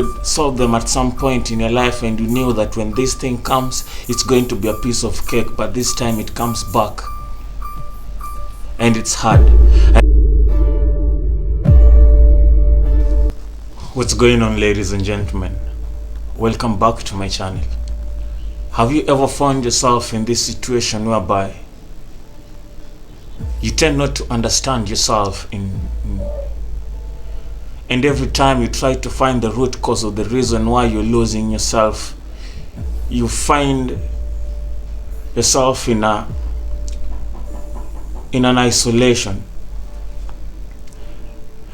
had solved them at some point in your life, and you knew that when this thing comes, it's going to be a piece of cake, but this time it comes back and it's hard. What's going on, ladies and gentlemen? Welcome back to my channel. Have you ever found yourself in this situation whereby you tend not to understand yourself and every time you try to find the root cause of the reason why you're losing yourself, you find yourself in an isolation.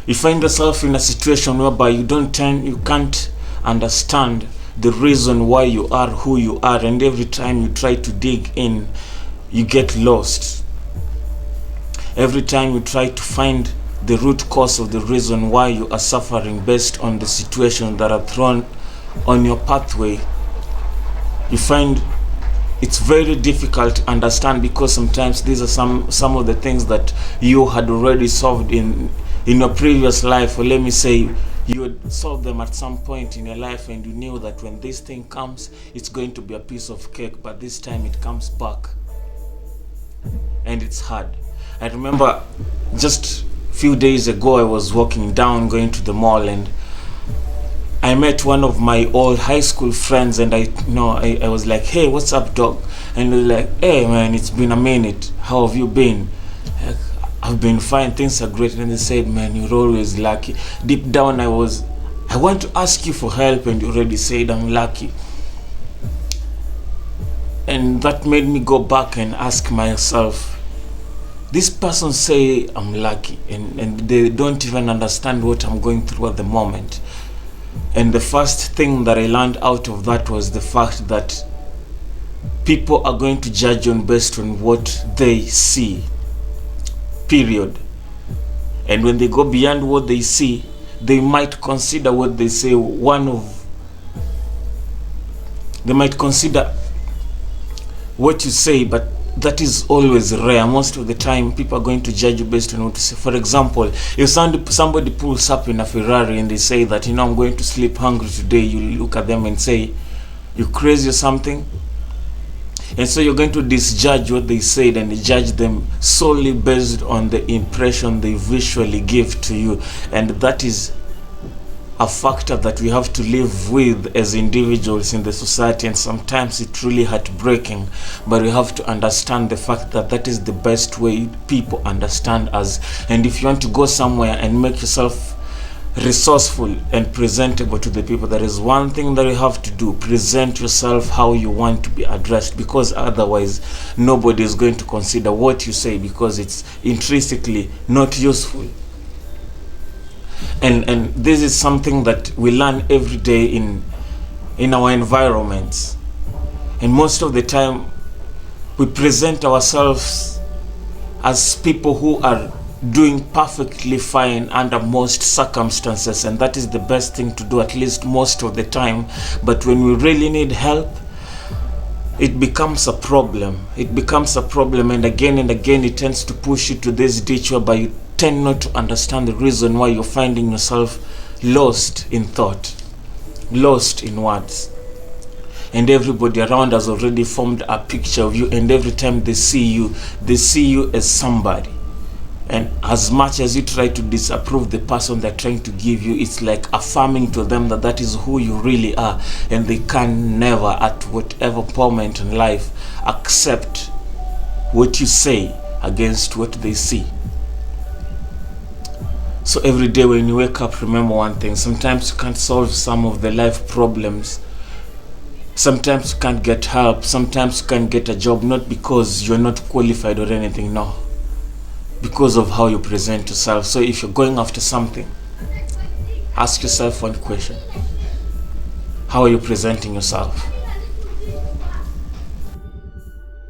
You find yourself in a situation whereby you can't understand the reason why you are who you are, and every time you try to dig in, you get lost. Every time you try to find the root cause of the reason why you are suffering based on the situation that are thrown on your pathway, you find it's very difficult to understand, because sometimes these are some of the things that you had already solved in your previous life, or let me say you had solved them at some point in your life, and you knew that when this thing comes, it's going to be a piece of cake, but this time it comes back and it's hard. I remember just few days ago I was walking down going to the mall, and I met one of my old high school friends, and I was like, hey, what's up, dog? And they're like, hey man, it's been a minute, how have you been? Like, I've been fine, things are great. And they said, man, you're always lucky. Deep down I want to ask you for help, and you already said I'm lucky. And that made me go back and ask myself, this person say I'm lucky, and they don't even understand what I'm going through at the moment. And the first thing that I learned out of that was the fact that people are going to judge you based on what they see, period. And when they go beyond what they see, they might consider what they say they might consider what you say, but that is always rare. Most of the time people are going to judge you based on what you say. For example, if somebody pulls up in a Ferrari and they say that, I'm going to sleep hungry today, you look at them and say, you crazy or something? And so you're going to disjudge what they said and judge them solely based on the impression they visually give to you. And that is a factor that we have to live with as individuals in the society, and sometimes it's really heartbreaking, but we have to understand the fact that that is the best way people understand us. And if you want to go somewhere and make yourself resourceful and presentable to the people, there is one thing that you have to do: present yourself how you want to be addressed, because otherwise nobody is going to consider what you say, because it's intrinsically not useful. And this is something that we learn every day in our environments, and most of the time we present ourselves as people who are doing perfectly fine under most circumstances, and that is the best thing to do, at least most of the time. But when we really need help, it becomes a problem. And again it tends to push you to this ditch whereby you tend not to understand the reason why you're finding yourself lost in thought, lost in words. And everybody around has already formed a picture of you, and every time they see you as somebody. And as much as you try to disapprove the person they're trying to give you, it's like affirming to them that that is who you really are, and they can never, at whatever moment in life, accept what you say against what they see. So every day when you wake up, remember one thing: sometimes you can't solve some of the life problems, sometimes you can't get help, sometimes you can't get a job, not because you're not qualified or anything, no, because of how you present yourself. So if you're going after something, ask yourself one question: how are you presenting yourself?